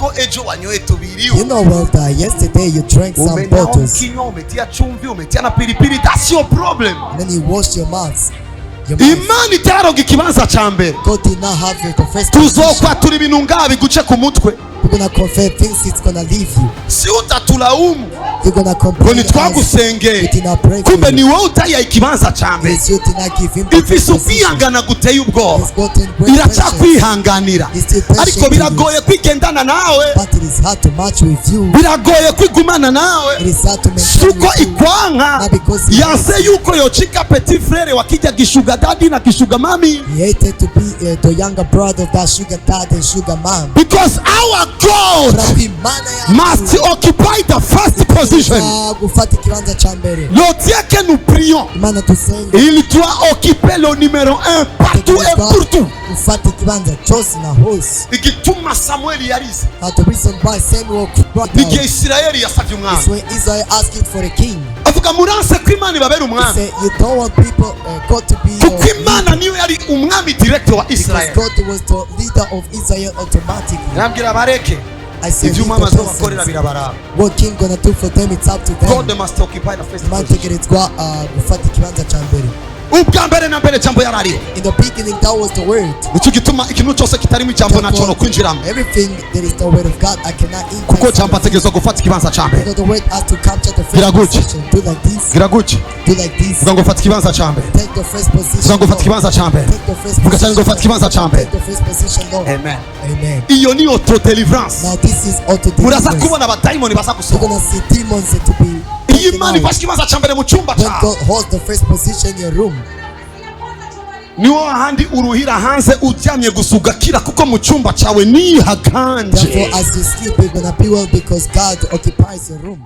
ko ejo wanyoye tubiri. You know well that yesterday you drank some bottles. Umenywa umetia chumvi, umetia na pilipili. That's your problem. And then you wash your mouth. Imana Utara Yiha Ikibanza cha mbere. God did not have you the first. Tuzokwa turi ibintu ngabi guce ku mutwe. You're gonna confess things, it's gonna leave you. Si utatulaumu. You're gonna complain. Ngo twagusengeye. Kumbe ni wowe utayiha ikibanza cha mbere. Ifise ukwihangana guteye ubwoba. Iracakwihanganira. Ariko biragoye kwigendana nawe. But it is hard to match with you. Biragoye kwigumana nawe. It is hard to maintain with you. Suko ikwanka. Yase yuko yochika petit frere wakija gishuga daddy na gishuga mami. He hated to be the younger brother of that sugar dad and sugar mom. Because our God must occupy the first position. Le Dieu que nous prions, il doit occuper le numéro 1 partout et pour tout. Igituma Samuel yarize. Igihe Isirayeli yasavye umwami. Avuga muranse ko Imana ibabera umwami. Kuko Imana niyo yari umwami direct wa Israel. Nabwira bareke. Ibyo umwami azobakorera birabaraba. What king gonna do for them, it's up to them. God must occupy the first position. Ubwa mbere na mbere jambo yarariho. In the beginning that was the word. Nicyo gituma ikintu cyose kitarimo ijambo naco no kwinjiramo. Everything that is the word of God I cannot enter. Kuko jambo ategerezwa gufata ikibanza ca mbere. Because the word has to capture the first position. Do like this. Giraguci. Do like this. Vuga ngo fata ikibanza ca mbere. Take the first position. Vuga ngo fata ikibanza ca mbere. Take the first Vuga position. ngo fata ikibanza ca mbere. Take the first position, Lord. Amen. Amen. Iyo ni auto deliverance. Now this is auto deliverance. Muraza kubona abadayimoni baza You're gusohoka. gonna see demons to be. Imana ifashe ikibanza ca mbere mu cyumba When cyawe. God holds the first position in your room. Niwo handi uruhira hanze uryamye gusuga kira kuko mu cyumba cyawe nihaganje. Therefore as you sleep you're gonna be well because God occupies your room.